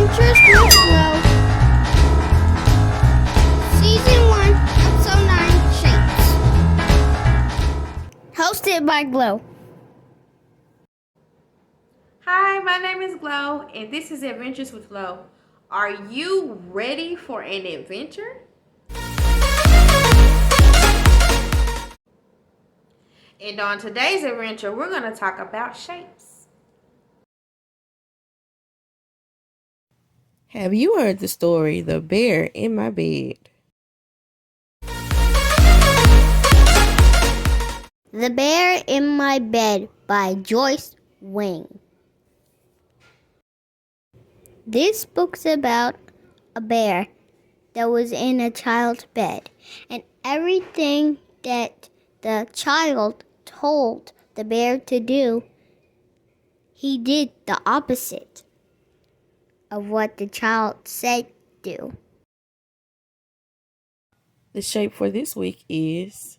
Adventures with Glow. Season 1, Episode 9, Shapes. Hosted by Glow. Hi, my name is Glow, and this is Adventures with Glow. Are you ready for an adventure? And on today's adventure, we're going to talk about shapes. Have you heard the story, The Bear in My Bed? The Bear in My Bed by Joyce Wing. This book's about a bear that was in a child's bed, and everything that the child told the bear to do, he did the opposite of what the child said do. The shape for this week is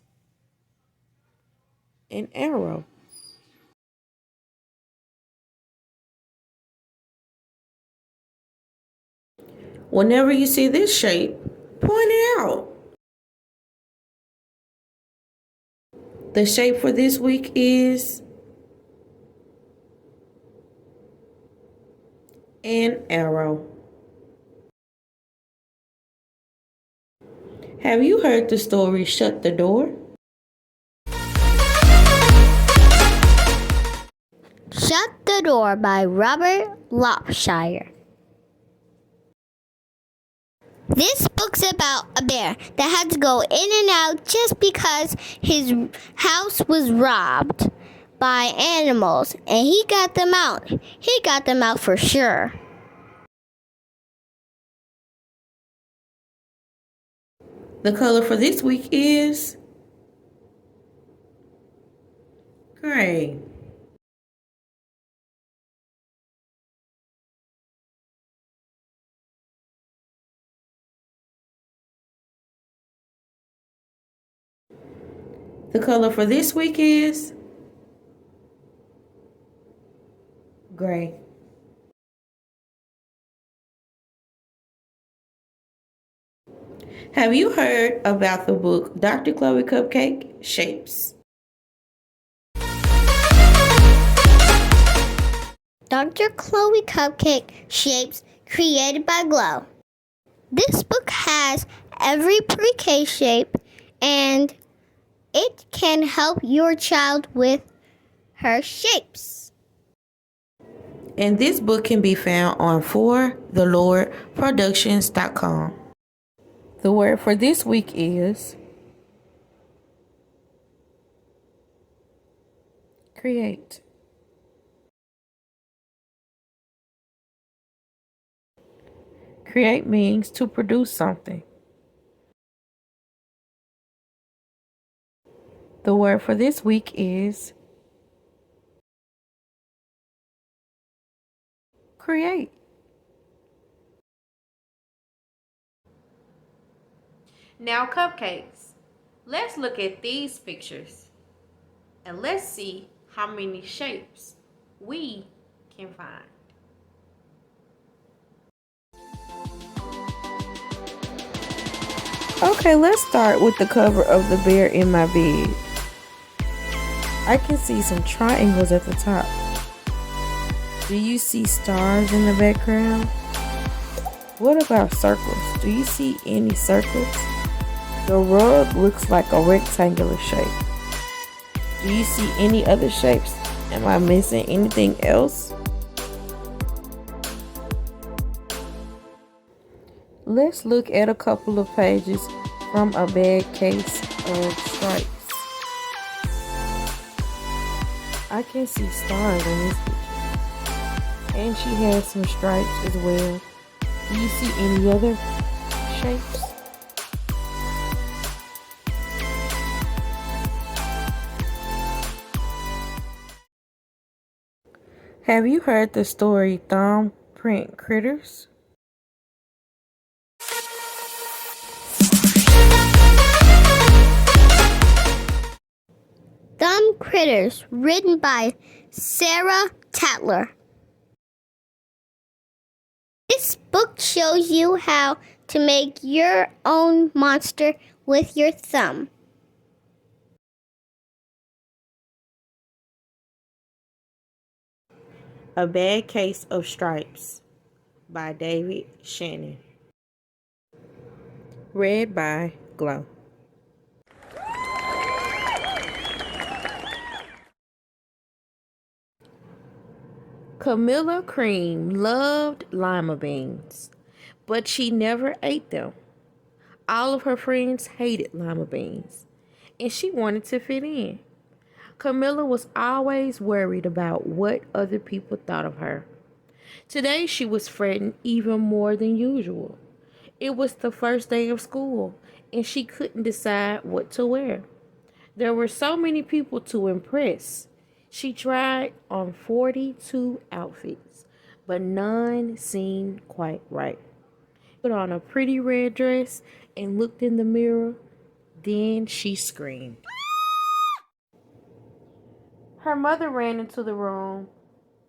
an arrow. Whenever you see this shape, point it out. The shape for this week is an arrow. Have you heard the story Shut the Door? Shut the Door by Robert Lopshire. This book's about a bear that had to go in and out just because his house was robbed by animals, and he got them out. He got them out for sure. The color for this week is gray. The color for this week is gray. Have you heard about the book Dr. Chloe Cupcake Shapes? Dr. Chloe Cupcake Shapes, created by Glow. This book has every pre-K shape, and it can help your child with her shapes. And this book can be found on forthelordproductions.com. The word for this week is create. Create means to produce something. The word for this week is create. Now, cupcakes, let's look at these pictures and let's see how many shapes we can find. Okay, let's start with the cover of The Bear in My Bed. I can see some triangles at the top. Do you see stars in the background? What about circles? Do you see any circles? The rug looks like a rectangular shape. Do you see any other shapes? Am I missing anything else? Let's look at a couple of pages from a bad case of stripes. I can see stars in this picture. And she has some stripes as well. Do you see any other shapes? Have you heard the story Thumbprint Critters? Thumb Critters, written by Sarah Tatler. This book shows you how to make your own monster with your thumb. A Bad Case of Stripes by David Shannon. Read by Glow. Camilla Cream loved lima beans, but she never ate them. All of her friends hated lima beans, and she wanted to fit in. Camilla was always worried about what other people thought of her. Today she was fretting even more than usual. It was the first day of school, and she couldn't decide what to wear. There were so many people to impress. She tried on 42 outfits, but none seemed quite right. Put on a pretty red dress and looked in the mirror. Then she screamed. Her mother ran into the room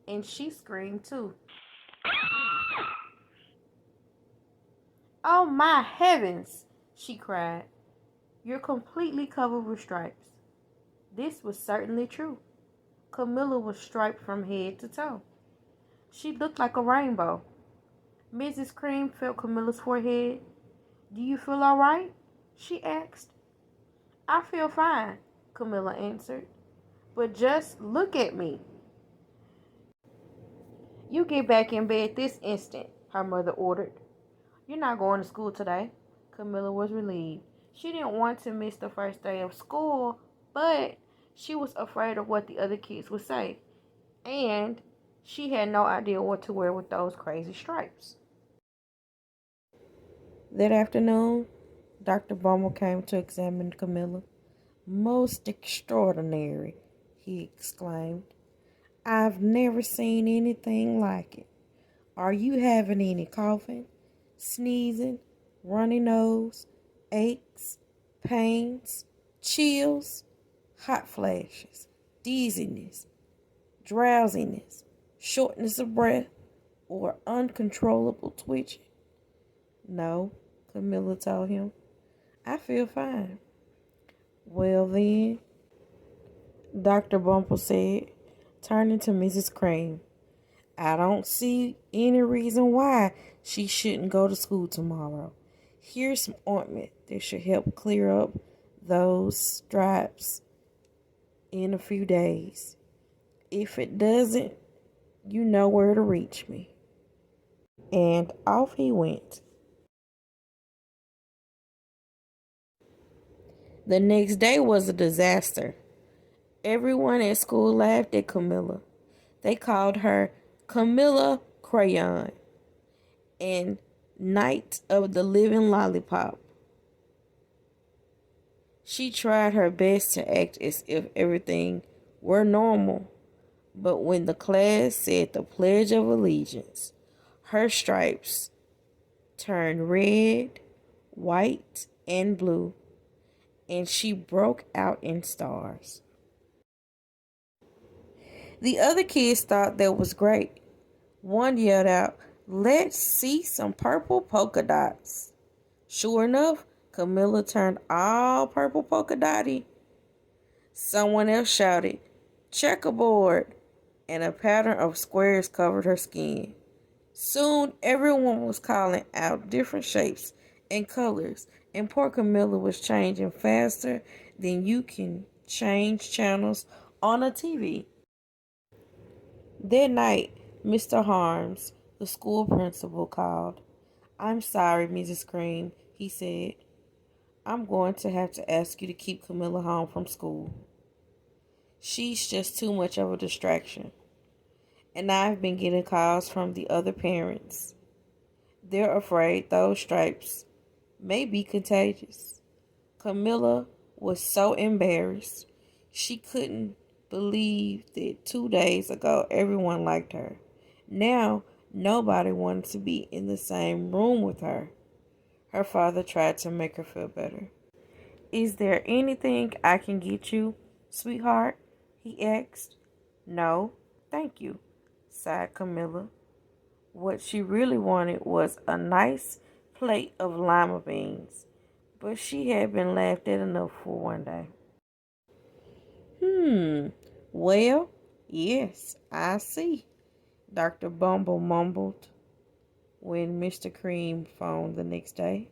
and she screamed too. "Oh my heavens!" she cried. "You're completely covered with stripes." This was certainly true. Camilla was striped from head to toe. She looked like a rainbow. Mrs. Cream felt Camilla's forehead. "Do you feel all right?" she asked. "I feel fine," Camilla answered. "But just look at me." "You get back in bed this instant," her mother ordered. "You're not going to school today." Camilla was relieved. She didn't want to miss the first day of school, but she was afraid of what the other kids would say. And she had no idea what to wear with those crazy stripes. That afternoon, Dr. Bumble came to examine Camilla. "Most extraordinary," he exclaimed. "I've never seen anything like it. Are you having any coughing, sneezing, runny nose, aches, pains, chills, hot flashes, dizziness, drowsiness, shortness of breath, or uncontrollable twitching?" "No," Camilla told him. "I feel fine." "Well then," Dr. Bumble said, turning to Mrs. Crane, "I don't see any reason why she shouldn't go to school tomorrow. Here's some ointment that should help clear up those stripes in a few days. If it doesn't, you know where to reach me." And off he went. The next day was a disaster. Everyone at school laughed at Camilla. They called her Camilla Crayon and Night of the Living Lollipop. She tried her best to act as if everything were normal, but when the class said the Pledge of Allegiance, her stripes turned red, white, and blue, and she broke out in stars. The other kids thought that was great. One yelled out, "Let's see some purple polka dots." Sure enough, Camilla turned all purple polka dotty. Someone else shouted, "Checkerboard," and a pattern of squares covered her skin. Soon everyone was calling out different shapes and colors, and poor Camilla was changing faster than you can change channels on a TV. That night, Mr. Harms, the school principal, called. "I'm sorry, Mrs. Cream," he said. "I'm going to have to ask you to keep Camilla home from school. She's just too much of a distraction." And I've been getting calls from the other parents. They're afraid those stripes may be contagious. Camilla was so embarrassed. She couldn't believe that 2 days ago everyone liked her. Now nobody wanted to be in the same room with her. Her father tried to make her feel better. "Is there anything I can get you, sweetheart?" he asked. "No, thank you," sighed Camilla. What she really wanted was a nice plate of lima beans, but she had been laughed at enough for one day. Well, yes, I see, Dr. Bumble mumbled when Mr. Cream phoned the next day.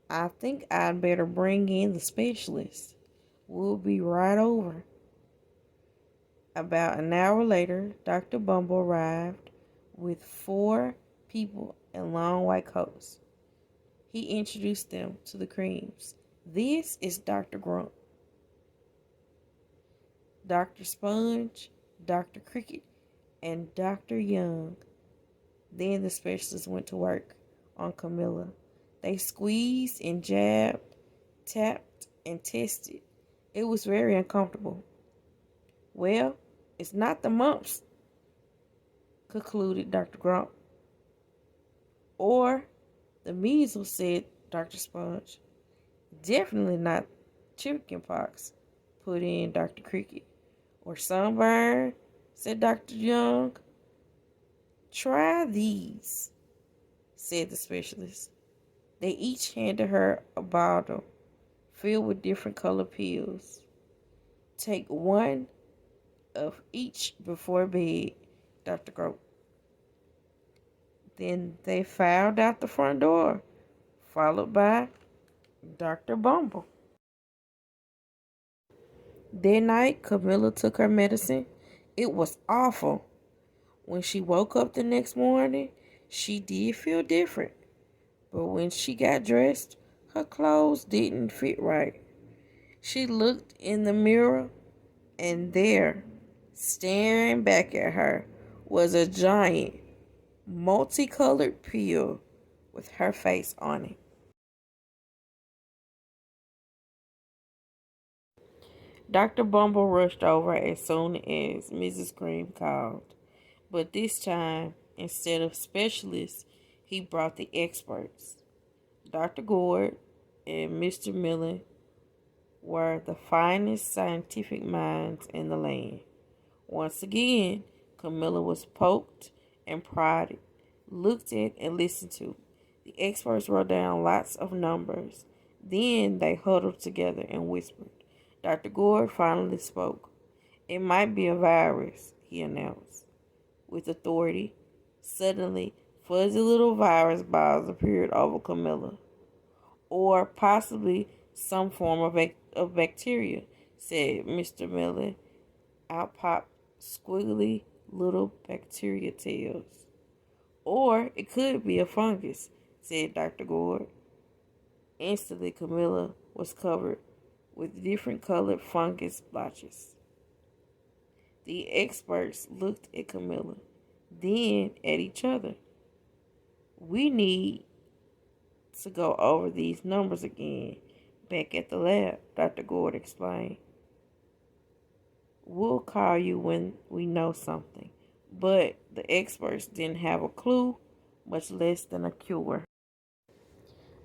I think I'd better bring in the specialist. We'll be right over. About an hour later, Dr. Bumble arrived with 4 people in long white coats. He introduced them to the Creams. This is Dr. Grunt, Dr. Sponge, Dr. Cricket, and Dr. Young. Then the specialist went to work on Camilla. They squeezed and jabbed, tapped and tested. It was very uncomfortable. Well, it's not the mumps, concluded Dr. Grump. Or the measles, said Dr. Sponge. Definitely not chicken pox, put in Dr. Cricket. Or sunburn, said Dr. Young. Try these, said the specialist. They each handed her a bottle filled with different colored pills. Take one of each before bed, Dr. Grope. Then they filed out the front door, followed by Dr. Bumble. That night, Camilla took her medicine. It was awful. When she woke up the next morning, she did feel different. But when she got dressed, her clothes didn't fit right. She looked in the mirror, and there, staring back at her, was a giant, multicolored pill with her face on it. Dr. Bumble rushed over as soon as Mrs. Cream called. But this time, instead of specialists, he brought the experts. Dr. Gord and Mr. Millen were the finest scientific minds in the land. Once again, Camilla was poked and prodded, looked at and listened to. The experts wrote down lots of numbers. Then they huddled together and whispered. Dr. Gord finally spoke. It might be a virus, he announced with authority. Suddenly, fuzzy little virus balls appeared over Camilla. Or possibly some form of bacteria, said Mr. Millen. Out popped squiggly little bacteria tails. Or it could be a fungus, said Dr. Gord. Instantly, Camilla was covered with different colored fungus blotches. The experts looked at Camilla, then at each other. We need to go over these numbers again back at the lab, Dr. Gord explained. We'll call you when we know something. But the experts didn't have a clue, much less than a cure.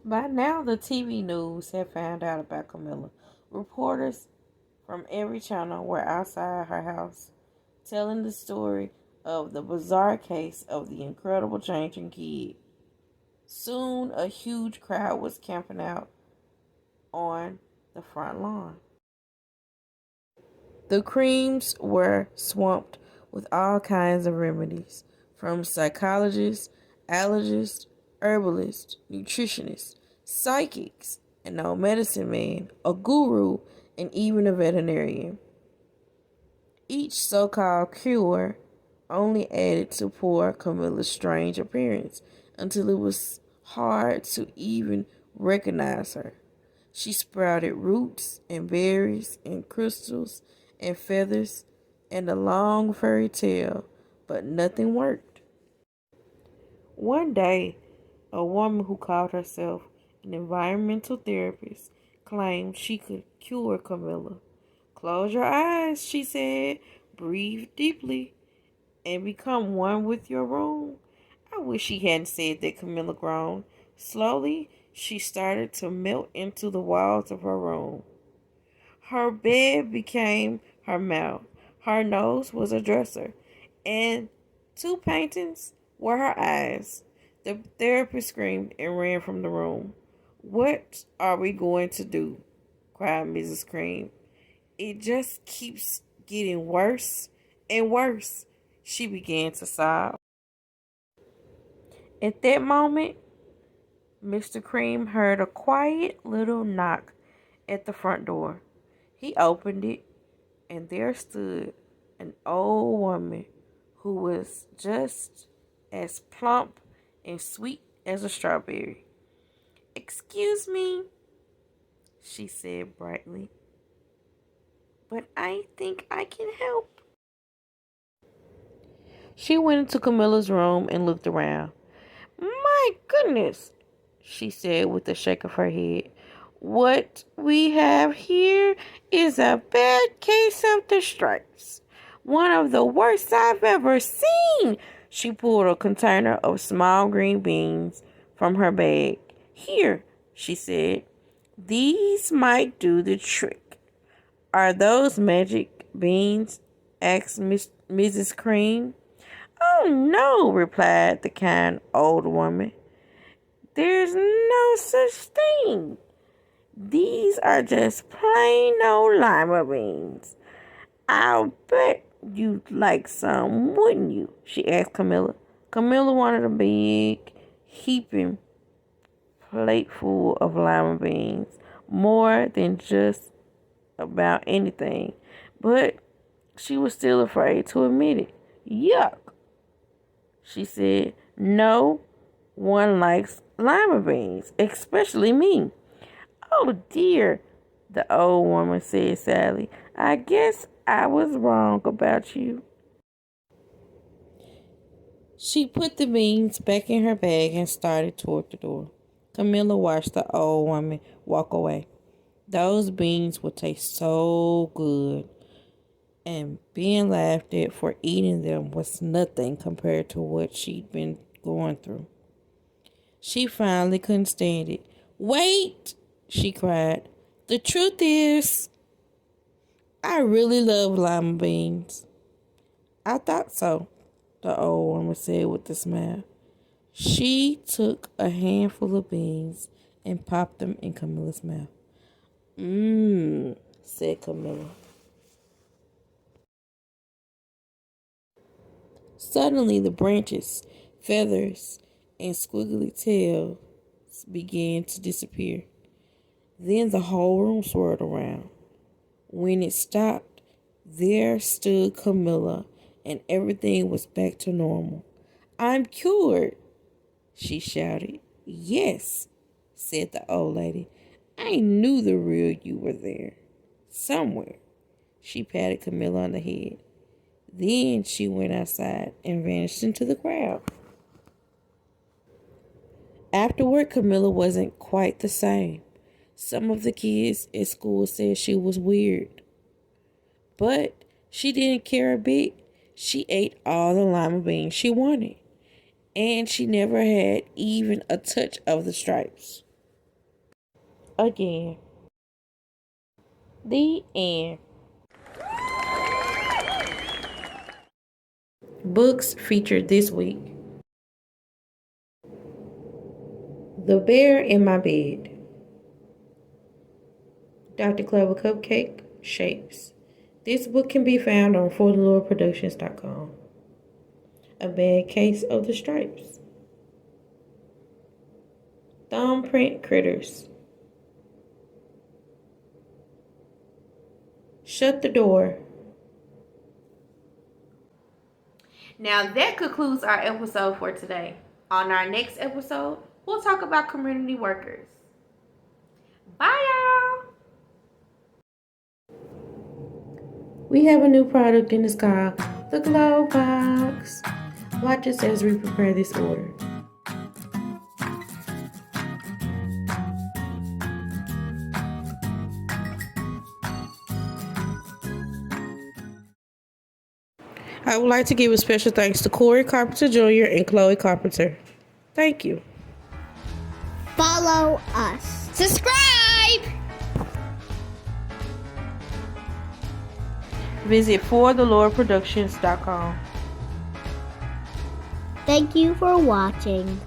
By now, the TV news had found out about Camilla. Reporters from every channel were outside her house, telling the story of the bizarre case of the incredible changing kid. Soon, a huge crowd was camping out on the front lawn. The Creams were swamped with all kinds of remedies, from psychologists, allergists, herbalists, nutritionists, psychics, an old medicine man, a guru, and even a veterinarian. Each so-called cure only added to poor Camilla's strange appearance until it was hard to even recognize her. She sprouted roots and berries and crystals and feathers and a long furry tail, but nothing worked. One day, a woman who called herself an environmental therapist claimed she could cure Camilla. Close your eyes, she said. Breathe deeply and become one with your room. I wish she hadn't said that, Camilla groaned. Slowly, she started to melt into the walls of her room. Her bed became her mouth. Her nose was a dresser. And 2 paintings were her eyes. The therapist screamed and ran from the room. "What are we going to do?" cried Mrs. Cream. "It just keeps getting worse and worse," she began to sob. At that moment, Mr. Cream heard a quiet little knock at the front door. He opened it, and there stood an old woman who was just as plump and sweet as a strawberry. "Excuse me," she said brightly, "but I think I can help." She went into Camilla's room and looked around. "My goodness," she said with a shake of her head. "What we have here is a bad case of the stripes. One of the worst I've ever seen." She pulled a container of small green beans from her bag. "Here," she said. "These might do the trick." "Are those magic beans?" asked Mrs. Cream. "Oh, no," replied the kind old woman. "There's no such thing. These are just plain old lima beans. I'll bet you'd like some, wouldn't you?" she asked Camilla. Camilla wanted a big, heaping plate full of lima beans, more than just about anything, but she was still afraid to admit it. "Yuck," she said. "No one likes lima beans, especially me." "Oh dear," the old woman said sadly. "I guess I was wrong about you." She put the beans back in her bag and started toward the door. Camilla watched the old woman walk away. Those beans would taste so good, and being laughed at for eating them was nothing compared to what she'd been going through. She finally couldn't stand it. "Wait!" she cried. "The truth is, I really love lima beans." "I thought so," the old woman said with a smile. She took a handful of beans and popped them in Camilla's mouth. "Mmm," said Camilla. Suddenly the branches, feathers, and squiggly tails began to disappear. Then the whole room swirled around. When it stopped, there stood Camilla, and everything was back to normal. "I'm cured," she shouted. "Yes," said the old lady. "I knew the real you were there. Somewhere." She patted Camilla on the head. Then she went outside and vanished into the crowd. Afterward, Camilla wasn't quite the same. Some of the kids at school said she was weird, but she didn't care a bit. She ate all the lima beans she wanted, and she never had even a touch of the stripes. Again. The end. Books featured this week: The Bear in My Bed, Dr. Clever Cupcake Shapes. This book can be found on forthelordproductions.com. A Bad Case of the Stripes, Thumbprint Critters, Shut the Door. Now that concludes our episode for today. On our next episode, we'll talk about community workers. Bye, y'all. We have a new product and it's called the Glow Box. Watch us as we prepare this order. I would like to give a special thanks to Corey Carpenter Jr. and Chloe Carpenter. Thank you. Follow us. Subscribe. Visit forthelordproductions.com. Thank you for watching.